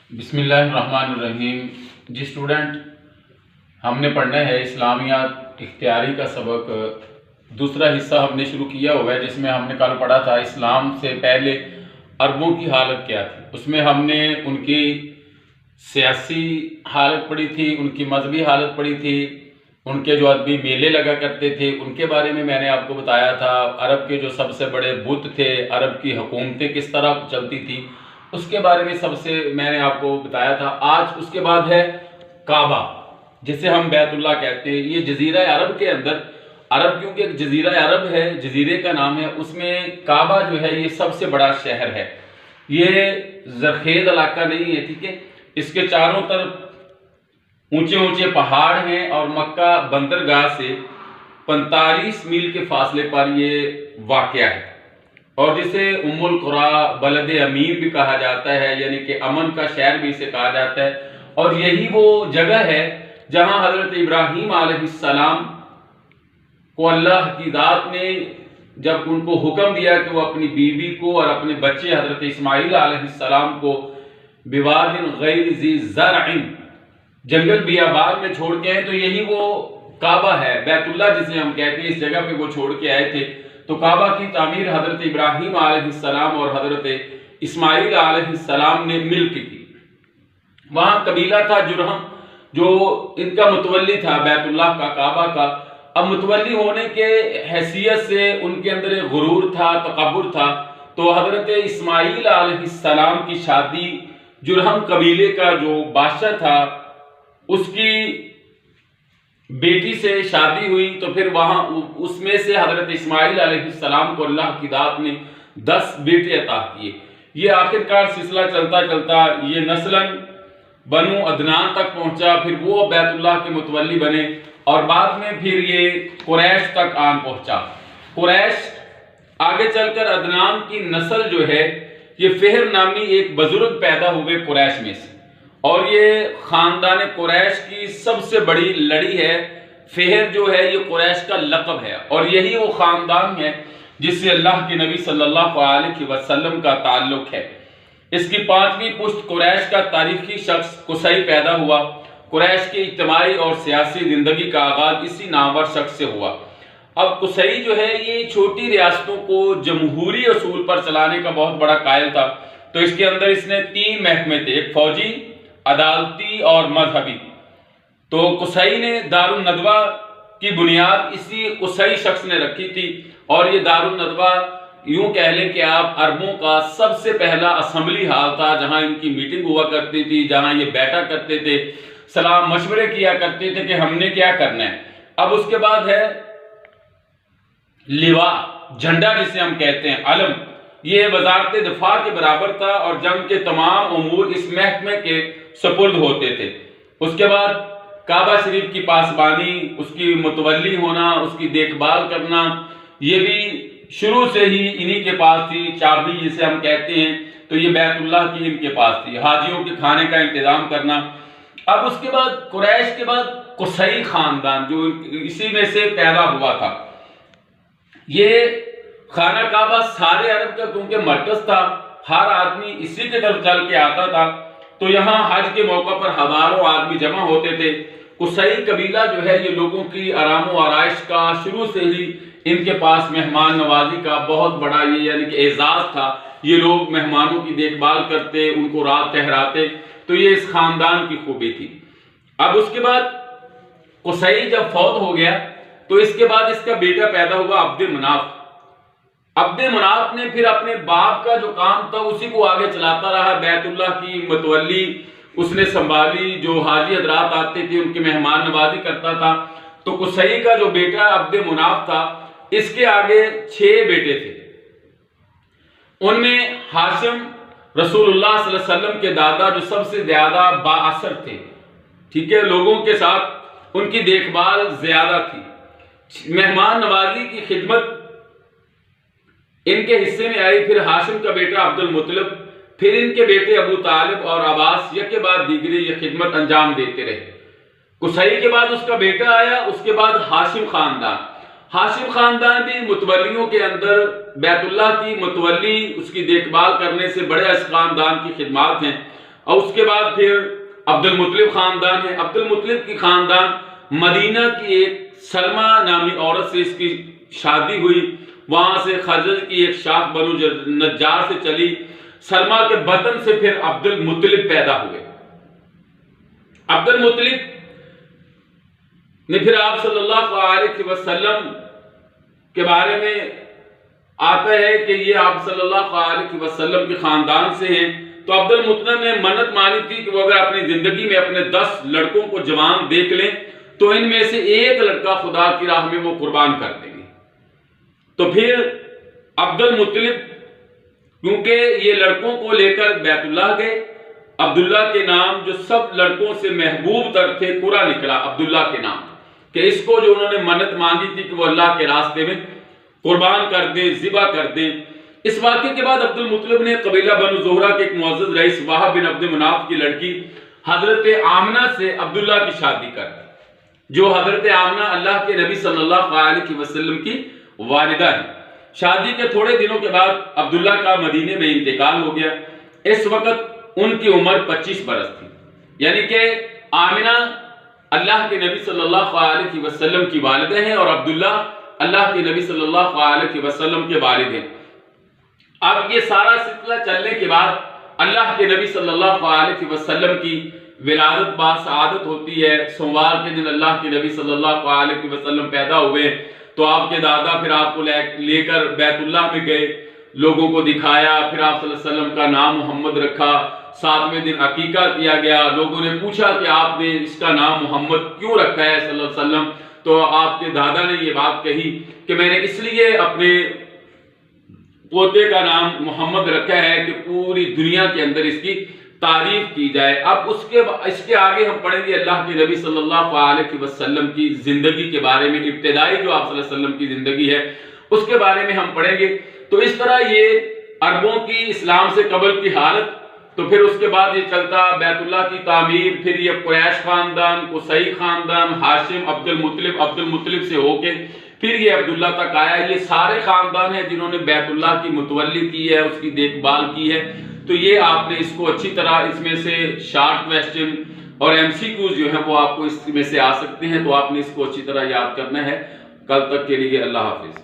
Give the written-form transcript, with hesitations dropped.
بسم اللہ الرحمن الرحیم۔ جی اسٹوڈنٹ، ہم نے پڑھنا ہے اسلامیات اختیاری کا سبق۔ دوسرا حصہ ہم نے شروع کیا ہوا ہے، جس میں ہم نے کل پڑھا تھا اسلام سے پہلے عربوں کی حالت کیا تھی۔ اس میں ہم نے ان کی سیاسی حالت پڑھی تھی، ان کی مذہبی حالت پڑھی تھی، ان کے جو ادبی میلے لگا کرتے تھے ان کے بارے میں نے آپ کو بتایا تھا۔ عرب کے جو سب سے بڑے بت تھے، عرب کی حکومتیں کس طرح چلتی تھی، اس کے بارے میں سب سے میں نے آپ کو بتایا تھا۔ آج اس کے بعد ہے کعبہ، جسے ہم بیت اللہ کہتے ہیں۔ یہ جزیرہ عرب کے اندر، عرب کیونکہ ایک جزیرہ عرب ہے، جزیرے کا نام ہے، اس میں کعبہ جو ہے یہ سب سے بڑا شہر ہے۔ یہ زرخیز علاقہ نہیں ہے، ٹھیک ہے۔ اس کے چاروں طرف اونچے اونچے پہاڑ ہیں اور مکہ بندرگاہ سے 45 میل کے فاصلے پر یہ واقع ہے، اور جسے ام القریٰ، بلد امین بھی کہا جاتا ہے، یعنی کہ امن کا شہر بھی اسے کہا جاتا ہے۔ اور یہی وہ جگہ ہے جہاں حضرت ابراہیم علیہ السلام کو اللہ کی ذات نے جب ان کو حکم دیا کہ وہ اپنی بیوی کو اور اپنے بچے حضرت اسماعیل علیہ السلام کو بواد غیر ذی زرع، جنگل بیابان میں چھوڑ کے آئے، تو یہی وہ کعبہ ہے، بیت اللہ جسے ہم کہتے ہیں۔ اس جگہ پہ وہ چھوڑ کے آئے تھے، تو کعبہ کی تعمیر حضرت ابراہیم علیہ السلام اور حضرت اسماعیل علیہ السلام نے مل کے کی۔ وہاں قبیلہ تھا جرہم، جو ان کا متولی تھا بیت اللہ کا، کعبہ کا۔ اب متولی ہونے کے حیثیت سے ان کے اندر ایک غرور تھا، تکبر تھا، تو حضرت اسماعیل علیہ السلام کی شادی جرہم قبیلے کا جو بادشاہ تھا اس کی بیٹی سے شادی ہوئی، تو پھر وہاں اس میں سے حضرت اسماعیل علیہ السلام کو اللہ کی ذات نے 10 بیٹے عطا کیے۔ یہ آخرکار سلسلہ چلتا چلتا یہ نسلاً بنو عدنان تک پہنچا، پھر وہ بیت اللہ کے متولی بنے، اور بعد میں پھر یہ قریش تک آن پہنچا۔ قریش آگے چل کر عدنان کی نسل جو ہے، یہ فہر نامی ایک بزرگ پیدا ہوئے قریش میں سے، اور یہ خاندان قریش کی سب سے بڑی لڑی ہے۔ فہر جو ہے یہ قریش کا لقب ہے، اور یہی وہ خاندان ہے جس سے اللہ کے نبی صلی اللہ علیہ وسلم کا تعلق ہے۔ اس کی 5ویں پشت قریش کا تاریخی شخص قصی پیدا ہوا۔ قریش کی اجتماعی اور سیاسی زندگی کا آغاز اسی نامور شخص سے ہوا۔ اب قصی جو ہے یہ چھوٹی ریاستوں کو جمہوری اصول پر چلانے کا بہت بڑا قائل تھا، تو اس کے اندر اس نے 3 محکمے تھے، ایک فوجی، عدالتی اور مذہبی۔ تو قصی نے دارالندوہ کی بنیاد اسی قصی شخص نے رکھی تھی، اور یہ دارالندوہ یوں کہہ لیں کہ آپ عربوں کا سب سے پہلا اسمبلی ہال تھا، جہاں ان کی میٹنگ ہوا کرتی تھی، جہاں یہ بیٹھا کرتے تھے، سلام مشورے کیا کرتے تھے کہ ہم نے کیا کرنا ہے۔ اب اس کے بعد ہے لواء، جھنڈا جسے ہم کہتے ہیں، علم۔ یہ وزارت دفاع کے برابر تھا، اور جنگ کے تمام امور اس محکمے کے سپرد ہوتے تھے۔ اس کے بعد کعبہ شریف کی پاسبانی، اس کی متولی ہونا، اس کی دیکھ بھال کرنا، یہ بھی شروع سے ہی انہی کے پاس تھی۔ چابی جسے ہم کہتے ہیں، تو یہ بیت اللہ کی ان کے پاس تھی۔ حاجیوں کے کھانے کا انتظام کرنا۔ اب اس کے بعد قریش کے بعد قصی خاندان جو اسی میں سے پیدا ہوا تھا، یہ خانہ کعبہ سارے عرب کا کیونکہ مرکز تھا، ہر آدمی اسی کی طرف چل کے آتا تھا، تو یہاں حج کے موقع پر ہزاروں آدمی جمع ہوتے تھے۔ قصی قبیلہ جو ہے یہ لوگوں کی آرام و آرائش کا شروع سے ہی ان کے پاس مہمان نوازی کا بہت بڑا یہ یعنی کہ اعزاز تھا۔ یہ لوگ مہمانوں کی دیکھ بھال کرتے، ان کو رات ٹھہراتے، تو یہ اس خاندان کی خوبی تھی۔ اب اس کے بعد قصی جب فوت ہو گیا، تو اس کے بعد اس کا بیٹا پیدا ہوا عبد مناف۔ عبد مناف نے پھر اپنے باپ کا جو کام تھا اسی کو آگے چلاتا رہا، بیت اللہ کی متولی اس نے سنبھالی، جو حاجی حضرات آتے تھے ان کی مہمان نوازی کرتا تھا۔ تو قصی کا جو بیٹا عبد مناف تھا، اس کے آگے 6 بیٹے تھے۔ ان میں ہاشم رسول اللہ صلی اللہ علیہ وسلم کے دادا، جو سب سے زیادہ با اثر تھے، ٹھیک ہے، لوگوں کے ساتھ ان کی دیکھ بھال زیادہ تھی، مہمان نوازی کی خدمت ان کے حصے میں آئی۔ پھر ہاشم کا بیٹا عبد المطلب، پھر ان کے بیٹے ابو طالب اور عباس، یک کے بعد دیگری یہ خدمت انجام دیتے رہے۔ قصی کے بعد اس کا بیٹا آیا، اس کے بعد ہاشم خاندان۔ ہاشم خاندان بھی متولیوں کے اندر بیت اللہ کی متولی، اس کی دیکھ بھال کرنے سے بڑے اس خاندان کی خدمات ہیں۔ اور اس کے بعد پھر عبد المطلب خاندان ہے. عبد المطلب کی خاندان مدینہ کی ایک سلمہ نامی عورت سے اس کی شادی ہوئی. وہاں سے خزرج کی ایک شاخ بنو نجار سے چلی. سلمہ کے بطن سے پھر عبد المطلب پیدا ہوئے. عبد المطلب نے پھر آپ صلی اللہ علیہ وسلم کے بارے میں آتا ہے کہ یہ آپ صلی اللہ علیہ وسلم کے خاندان سے ہیں. تو عبد المطلب نے منت مانی تھی کہ وہ اگر اپنی زندگی میں اپنے 10 لڑکوں کو جوان دیکھ لیں تو ان میں سے ایک لڑکا خدا کی راہ میں وہ قربان کر دیں گے. تو پھر عبد المطلب کیونکہ یہ لڑکوں کو لے کر بیت اللہ گئے. عبداللہ کے نام جو سب لڑکوں سے محبوب تر تھے قرہ نکلا عبداللہ کے نام, کہ اس کو جو انہوں نے منت مانگی تھی کہ وہ اللہ کے راستے میں قربان کر دیں, ذبح کر دیں. اس واقعے کے بعد عبد المطلب نے قبیلہ بنو زہرہ کے ایک معزز رئیس وہب بن عبد مناف کی لڑکی حضرت آمنہ سے عبداللہ کی شادی کر دی, جو حضرت آمنہ اللہ کے نبی صلی اللہ علیہ وسلم کی والدہ ہے. شادی کے تھوڑے دنوں کے بعد عبداللہ کا مدینے میں انتقال ہو گیا. اس وقت ان کی عمر 25 برس تھی. یعنی کہ آمنہ اللہ کے نبی صلی اللہ علیہ وسلم کی والدہ ہیں اور عبداللہ اللہ کے نبی صلی اللہ علیہ وسلم کے والد ہیں. اب یہ سارا سلسلہ چلنے کے بعد اللہ کے نبی صلی اللہ علیہ وسلم کی ولادت باسعادت ہوتی ہے. سوموار کے دن اللہ کے نبی صلی اللہ علیہ وسلم پیدا ہوئے تو آپ کے دادا پھر آپ کو لے کر بیت اللہ میں گئے, لوگوں کو دکھایا. پھر آپ صلی اللہ علیہ وسلم کا نام محمد رکھا. 7ویں دن عقیقہ کیا گیا. لوگوں نے پوچھا کہ آپ نے اس کا نام محمد کیوں رکھا ہے صلی اللہ علیہ وسلم. تو آپ کے دادا نے یہ بات کہی کہ میں نے اس لیے اپنے پوتے کا نام محمد رکھا ہے کہ پوری دنیا کے اندر اس کی تعریف کی جائے. اب اس کے آگے ہم پڑھیں گے اللہ کے نبی صلی اللہ علیہ وسلم کی زندگی کے بارے میں. ابتدائی جو آپ صلی اللہ علیہ وسلم کی زندگی ہے اس کے بارے میں ہم پڑھیں گے. تو اس طرح یہ عربوں کی اسلام سے قبل کی حالت, تو پھر اس کے بعد یہ چلتا بیت اللہ کی تعمیر, پھر یہ قریش خاندان, قصی خاندان, ہاشم, عبد المطلب سے ہو کے پھر یہ عبداللہ تک آیا. یہ سارے خاندان ہیں جنہوں نے بیت اللہ کی متولی کی ہے, اس کی دیکھ بھال کی ہے. تو یہ آپ نے اس کو اچھی طرح, اس میں سے شارٹ کویسچن اور MCQs جو ہیں وہ آپ کو اس میں سے آ سکتے ہیں, تو آپ نے اس کو اچھی طرح یاد کرنا ہے. کل تک کے لیے اللہ حافظ.